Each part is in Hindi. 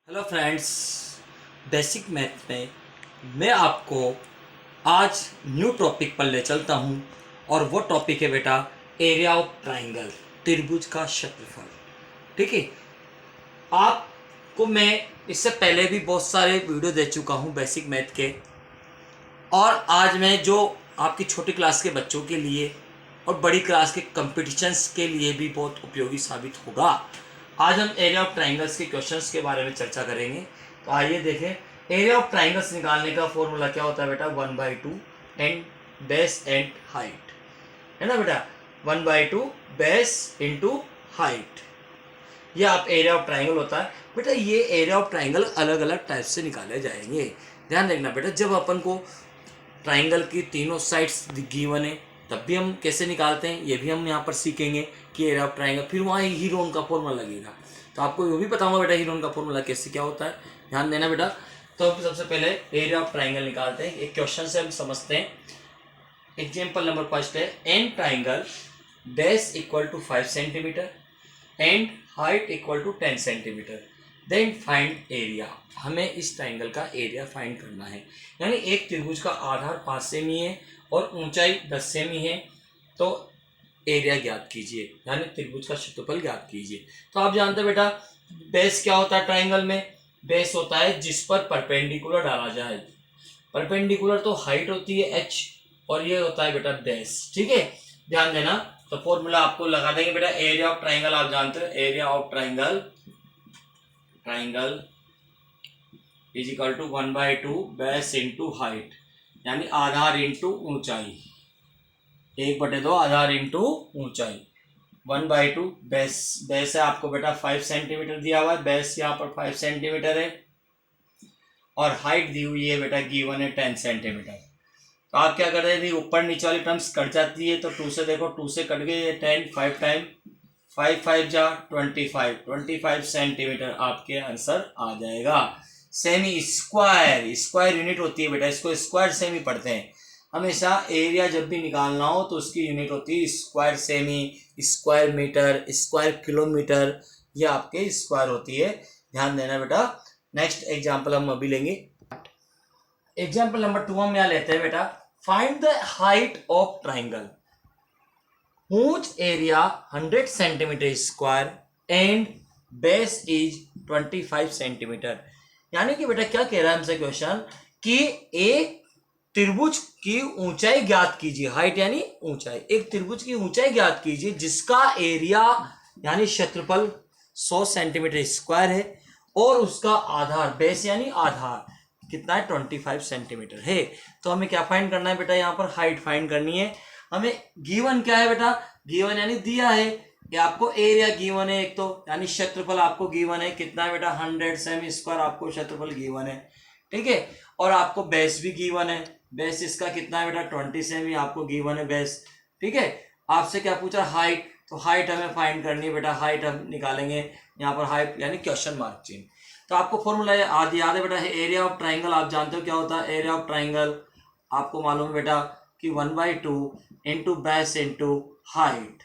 हेलो फ्रेंड्स, बेसिक मैथ में मैं आपको आज न्यू टॉपिक पर ले चलता हूँ और वो टॉपिक है बेटा एरिया ऑफ ट्राइंगल, त्रिभुज का क्षेत्रफल। ठीक है, आपको मैं इससे पहले भी बहुत सारे वीडियो दे चुका हूँ बेसिक मैथ के, और आज मैं जो आपकी छोटी क्लास के बच्चों के लिए और बड़ी क्लास के कंपटीशंस के लिए भी बहुत उपयोगी साबित होगा। आज हम एरिया ऑफ ट्राइंगल्स के क्वेश्चंस के बारे में चर्चा करेंगे। तो आइए देखें, एरिया ऑफ ट्राइंगल्स निकालने का फॉर्मूला क्या होता है बेटा, 1/2 एंड बेस एंड हाइट, है ना बेटा। 1/2 बेस इंटू हाइट, ये आप एरिया ऑफ ट्राइंगल होता है बेटा। ये एरिया ऑफ ट्राइंगल अलग अलग टाइप से निकाले जाएंगे। ध्यान रखना बेटा, जब अपन को ट्राइंगल की तीनों साइड्स गिवन है तब भी हम कैसे निकालते हैं ये भी हम यहाँ पर सीखेंगे कि एरिया ऑफ ट्राइंगल। फिर वहाँ हीरोन का फॉर्मूला लगेगा, तो आपको वो भी बताऊंगा बेटा हीरोन का फॉर्मूला कैसे क्या होता है, ध्यान देना बेटा। तो सबसे पहले एरिया ऑफ ट्राइंगल निकालते हैं। एक क्वेश्चन से हम समझते हैं। एग्जाम्पल नंबर फर्स्ट है, an triangle base equal to 5 centimetre and height equal to 10 centimetre, then find area. हमें इस ट्राइंगल का एरिया फाइंड करना है। यानी एक त्रिभुज का आधार 5 सेमी है और ऊंचाई 10 सेमी है, तो एरिया ज्ञात कीजिए, यानी त्रिभुज का क्षेत्रफल ज्ञात कीजिए। तो आप जानते हैं बेटा, बेस क्या होता है ट्राइंगल में, बेस होता है जिस पर परपेंडिकुलर डाला जाए। परपेंडिकुलर तो हाइट होती है h, और ये होता है बेटा बेस। ठीक है, ध्यान देना। तो फॉर्मूला आपको लगा देंगे बेटा, एरिया ऑफ ट्राइंगल आप जानते हो, area of triangle is equal to 1/2 base into height, यानी आधार इंटू ऊंचाई, 1/2 आधार इंटू ऊंचाई। 1/2 बेस, बेस है आपको बेटा 5 सेंटीमीटर दिया हुआ है, बेस यहाँ पर 5 सेंटीमीटर है, और हाइट दी हुई है बेटा गिवन है 10 सेंटीमीटर। तो आप क्या कर रहे थे, ऊपर नीचे वाली टर्म्स कट जाती है, तो 2 से देखो, 2 से कट गई 10, 5 टाइम 5 5 जा 25 सेंटीमीटर आपके आंसर आ जाएगा। सेमी स्क्वायर, स्क्वायर यूनिट होती है बेटा, इसको स्क्वायर सेमी पढ़ते हैं हमेशा। एरिया जब भी निकालना हो तो उसकी यूनिट होती है स्क्वायर सेमी, स्क्वायर मीटर, स्क्वायर किलोमीटर, ये आपके स्क्वायर होती है, ध्यान देना बेटा। नेक्स्ट एग्जाम्पल हम अभी लेंगे। एग्जाम्पल नंबर 2 हम यहाँ लेते हैं बेटा, find the height of triangle whose area 100 centimeter square and base is 25 centimetre. यानी कि बेटा क्या कह रहा है हमसे क्वेश्चन, कि एक त्रिभुज की ऊंचाई ज्ञात कीजिए, हाइट यानी ऊंचाई, एक त्रिभुज की ऊंचाई ज्ञात कीजिए जिसका एरिया यानी क्षेत्रफल 100 सेंटीमीटर स्क्वायर है, और उसका आधार, बेस यानी आधार कितना है, 25 सेंटीमीटर है। तो हमें क्या फाइंड करना है बेटा, यहाँ पर हाइट फाइंड करनी है हमें। गिवन क्या है बेटा, गिवन यानी दिया है कि आपको एरिया गिवन है एक, तो यानी क्षेत्रफल आपको गिवन है कितना है बेटा, 100 सेमी स्क्वायर आपको क्षेत्रफल गिवन है। ठीक है, और आपको बेस भी गिवन है, बेस इसका कितना है बेटा, 20 सेमी आपको गिवन है बेस। ठीक है, आपसे क्या पूछा, हाइट, तो हाइट हमें फाइंड करनी है बेटा, हाइट हम निकालेंगे यहाँ पर, हाइट यानी क्वेश्चन मार्क चिन्ह। तो आपको फॉर्मूला याद है बेटा, एरिया ऑफ ट्राइंगल आप जानते हो क्या होता है, एरिया ऑफ ट्राइंगल आपको मालूम है बेटा कि 1/2 इंटू बेस इंटू हाइट,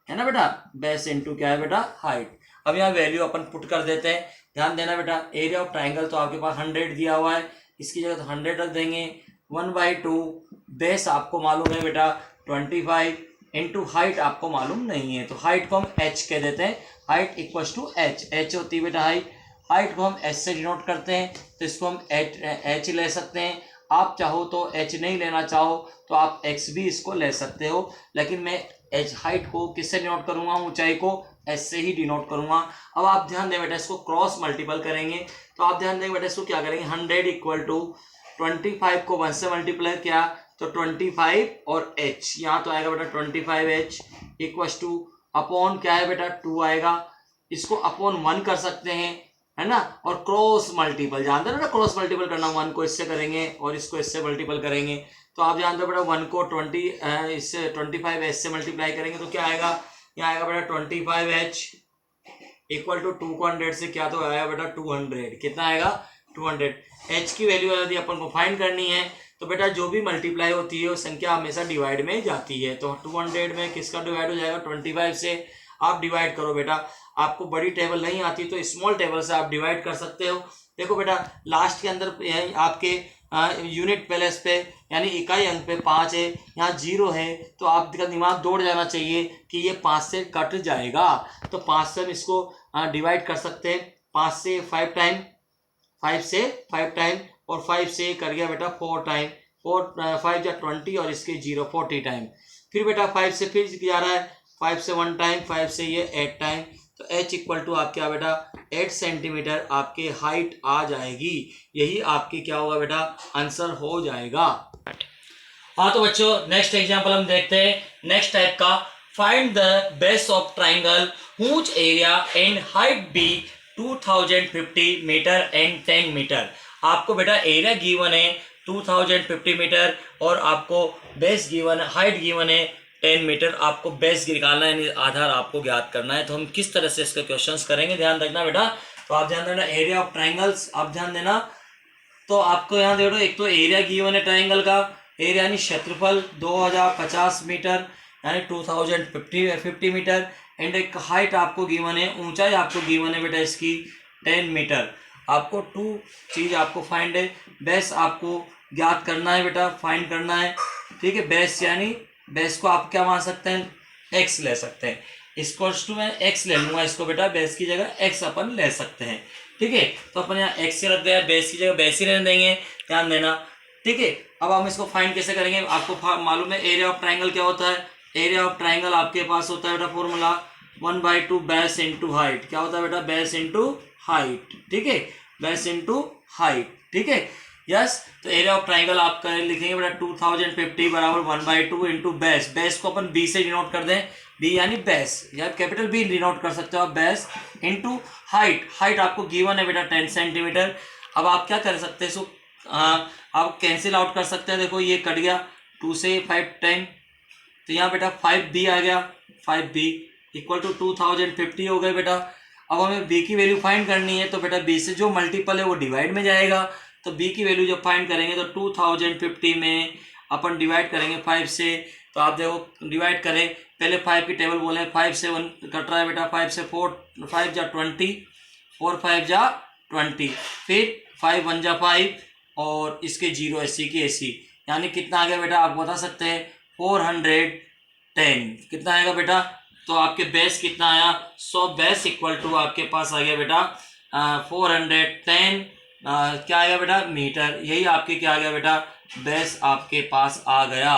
है ना बेटा, बेस इंटू क्या है बेटा, हाइट। अब यहाँ वैल्यू अपन पुट कर देते हैं, ध्यान देना बेटा। एरिया ऑफ ट्राइंगल तो आपके पास 100 दिया हुआ है, इसकी जगह तो 100 रख देंगे। 1/2 बेस आपको मालूम है बेटा 25 इंटू हाइट आपको मालूम नहीं है, तो हाइट को हम h कह देते हैं, हाइट इक्वल टू h होती है बेटा हाइट। हाइट को हम h से डिनोट करते हैं, तो इसको हम h ले सकते हैं। आप चाहो तो h नहीं लेना चाहो तो आप x भी इसको ले सकते हो, लेकिन मैं h हाइट को किससे डिनोट करूंगा, ऊंचाई को s से ही डिनोट करूंगा। अब आप ध्यान दें बेटा, इसको क्रॉस मल्टीपल करेंगे, तो आप ध्यान दें बेटा इसको क्या करेंगे, 100 इक्वल टू 25 को 1 से मल्टीप्लाई किया तो 25 और h, यहाँ तो आएगा बेटा 25h इक्वल टू अपॉन क्या है बेटा 2 आएगा, इसको अपॉन 1 कर सकते हैं, है ना। और क्रॉस मल्टीपल जानते हो ना, क्रॉस मल्टीपल करना, 1 को इससे करेंगे और इसको इससे मल्टीपल करेंगे, तो आप जानते हो बेटा 1 को 20 इससे 25h से मल्टीप्लाई करेंगे तो क्या आएगा, यहाँ आएगा बेटा 25h इक्वल टू 2 को 100 से क्या तो आएगा बेटा 200, कितना आएगा 200। h की वैल्यू यदि अपन को फाइंड करनी है तो बेटा जो भी मल्टीप्लाई होती है वो संख्या हमेशा डिवाइड में जाती है, तो 200 में किसका डिवाइड हो जाएगा, 25 से। आप डिवाइड करो बेटा, आपको बड़ी टेबल नहीं आती तो स्मॉल टेबल से आप डिवाइड कर सकते हो। देखो बेटा लास्ट के अंदर आपके यूनिट प्लेस पे यानी इकाई अंक पे 5 है, यहाँ 0 है, तो आपका दिमाग दौड़ जाना चाहिए कि ये 5 से कट जाएगा। तो 5 से हम इसको डिवाइड कर सकते हैं, 5 से 5 टाइम, 5 से 5 टाइम, और 5 से कर गया बेटा 4 टाइम, 5 या 20 और इसके 0 40 टाइम। फिर बेटा 5 से फिर जा रहा है, 5 से 1 टाइम, 5 से ये 8 टाइम, तो h इक्वल टू आप क्या बेटा 8 सेंटीमीटर आपके हाइट आ जाएगी। यही आपकी क्या होगा बेटा आंसर हो जाएगा। हाँ तो बच्चों नेक्स्ट एग्जांपल हम देखते हैं नेक्स्ट टाइप का। Find the base of triangle whose area and height be 2050 metre and 10 metre. आपको बेटा एरिया गिवन है 2050 मीटर और आपको बेस गिवन है, हाइट गिवन है 10 मीटर। आपको बेस निकालना है, आधार आपको ज्ञात करना है। तो हम किस तरह से इसके क्वेश्चंस करेंगे ध्यान रखना बेटा। तो आप ध्यान देना एरिया ऑफ ट्राइंगल्स, आप ध्यान देना। तो आपको यहाँ देखो एक तो एरिया गिवन है ट्राइंगल का, एरिया यानी क्षेत्रफल 2050 मीटर यानी 2050 मीटर, एंड एक हाइट आपको गिवन है, ऊंचाई आपको गिवन है बेटा इसकी 10 मीटर। आपको टू चीज आपको फाइंड है, बेस आपको ज्ञात करना है बेटा, फाइंड करना है। ठीक है, बेस यानी बेस को आप क्या मान सकते हैं x ले सकते हैं, इसको टू मैं x ले लूंगा, इसको बेटा बेस की जगह x अपन ले सकते हैं। ठीक है, तो अपन यहाँ x से रख दिया, बेस की जगह बेस ही रहने देंगे, ध्यान देना। ठीक है, अब हम इसको फाइंड कैसे करेंगे, आपको मालूम है एरिया ऑफ ट्राइंगल क्या होता है। एरिया ऑफ ट्राइंगल आपके पास होता है बेटा फॉर्मूला 1/2 बेस इंटू हाइट। क्या होता है बेटा बेस इंटू हाइट। ठीक है, बेस इंटू हाइट। ठीक है, यस। तो एरिया ऑफ ट्राइंगल आप लिखेंगे बेटा 2050 बराबर 1/2 इंटू बेस। बेस को अपन बी से डिनोट कर दें, बी यानी बेस, या कैपिटल बी डिनोट कर सकते हो आप, बेस इंटू हाइट। हाइट आपको गिवन है बेटा 10 सेंटीमीटर। अब आप क्या कर सकते हैं इसको आप कैंसिल आउट कर सकते हैं। देखो ये कट गया 2 से 5 10, तो यहाँ बेटा 5b आ गया, 5b इक्वल टू 2050 हो गए बेटा। अब हमें b की वैल्यू फाइंड करनी है, तो बेटा b से जो मल्टीपल है वो डिवाइड में जाएगा। तो b की वैल्यू जब फाइंड करेंगे तो 2050 में अपन डिवाइड करेंगे 5 से। तो आप देखो डिवाइड करें, पहले 5 की टेबल बोले, 5 से 1 कट रहा है बेटा, 5 से 4, 5 जा 20, 4 5 जा 20, फिर 5 1 जा 5 और इसके 0 80 की 80, यानी कितना आ गया बेटा आप बता सकते हैं 410। कितना आएगा बेटा, तो आपके बेस कितना आया 100, बेस इक्वल टू आपके पास आ गया बेटा 410 क्या आएगा बेटा मीटर। यही आपके क्या आ गया बेटा बेस आपके पास आ गया।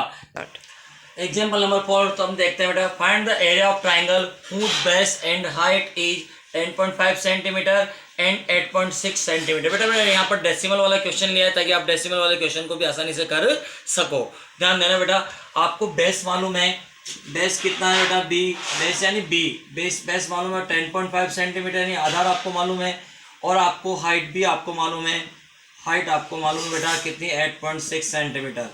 एग्जाम्पल नंबर 4 तो हम देखते हैं बेटा, find the area of triangle whose base and height is 10.5 centimetre and 8.6 centimetre. बेटा मैंने यहाँ पर डेसिमल वाला क्वेश्चन लिया है ताकि आप डेसिमल वाले क्वेश्चन को भी आसानी से कर सको। ध्यान देना बेटा, आपको बेस मालूम है, बेस कितना है बेटा बी, बेस यानी बी, बेस मालूम है 10.5 सेंटीमीटर यानी आधार आपको मालूम है, और आपको हाइट भी आपको मालूम है, हाइट आपको मालूम है बेटा कितनी 8.6 सेंटीमीटर।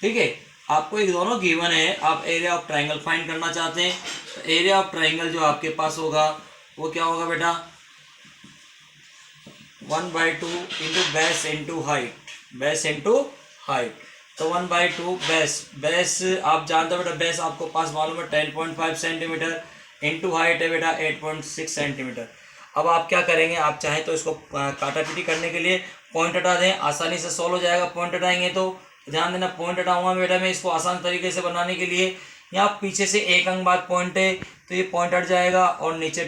ठीक है, आपको एक दोनों गिवन है, आप एरिया ऑफ ट्राइंगल फाइंड करना चाहते हैं, तो एरिया ऑफ ट्राइंगल जो आपके पास होगा वो क्या होगा बेटा 1/2 into base into height, base into height. तो 1/2 बेस, बेस आप जानते हो बेटा बेस आपको पास मालूम है 10.5 सेंटीमीटर इंटू हाइट है बेटा 8.6 सेंटीमीटर। अब आप क्या करेंगे, आप चाहें तो इसको काटापीटी करने के लिए पॉइंट हटा दें, आसानी से सॉल्व हो जाएगा। पॉइंट हटाएंगे तो ध्यान देना, पॉइंट हटाऊंगा बेटा मैं इसको आसान तरीके से बनाने के लिए। यहाँ पीछे से एक अंक बाद पॉइंट है तो ये पॉइंट हट जाएगा और नीचे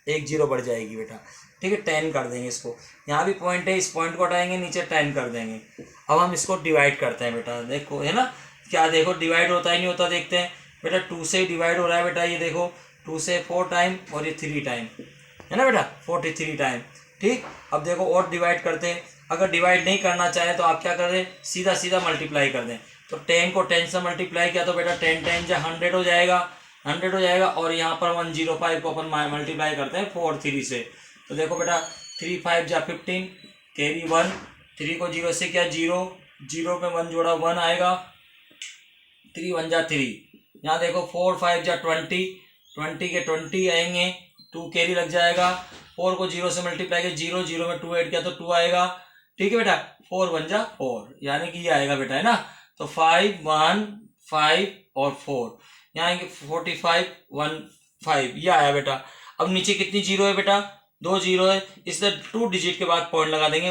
एक 0 बढ़ जाएगी बेटा। ठीक है, 10 कर देंगे इसको, यहाँ भी पॉइंट है, इस पॉइंट को हटाएंगे नीचे 10 कर देंगे। अब हम इसको डिवाइड करते हैं बेटा, देखो है ना क्या, देखो डिवाइड होता है नहीं होता देखते हैं बेटा। 2 से डिवाइड हो रहा है बेटा, ये देखो 2 से 4 टाइम और ये 3 टाइम है ना बेटा 43 टाइम। ठीक, अब देखो और डिवाइड करते हैं, अगर डिवाइड नहीं करना चाहे तो आप क्या कर दें सीधा सीधा मल्टीप्लाई कर दें। तो 10 को 10 से मल्टीप्लाई किया तो बेटा 10 10 जा 100 हो जाएगा, 100 हो जाएगा, और यहाँ पर 105 को अपन मल्टीप्लाई करते हैं 4 3 से। तो देखो बेटा 3 5 जा 15 कैरी 1, 3 को 0 से क्या 0, 0 में 1 जोड़ा 1 आएगा, 3 1 जा 3, यहाँ देखो 4 5 जा 20, 20 के 20 आएंगे, 2 कैरी लग जाएगा, 4 को 0 से मल्टीप्लाई किया 0, 0 में 2 ऐड किया तो 2 आएगा। ठीक है बेटा 4 1 जा 4 यानी कि ये आएगा बेटा है ना। तो 5 1 5 और 4 यहाँ 45 1 5 ये आया बेटा। अब नीचे कितनी जीरो है बेटा, 2 जीरो है, इसलिए 2 डिजिट के बाद पॉइंट लगा देंगे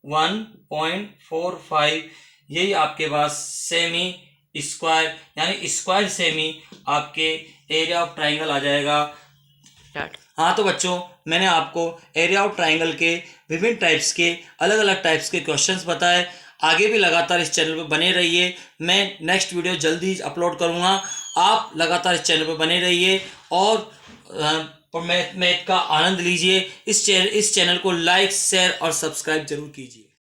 1.45, यही आपके पास सेमी स्क्वायर यानी स्क्वायर सेमी आपके एरिया ऑफ ट्राइंगल आ जाएगा। हाँ तो बच्चों मैंने आपको एरिया ऑफ ट्राइंगल के विभिन्न टाइप्स के अलग अलग टाइप्स के क्वेश्चंस बताए। आगे भी लगातार इस चैनल पर बने रहिए, मैं नेक्स्ट वीडियो जल्दी अपलोड करूँगा, आप लगातार इस चैनल पर बने रहिए और मैथ का आनंद लीजिए। इस चैनल को लाइक शेयर और सब्सक्राइब जरूर कीजिए।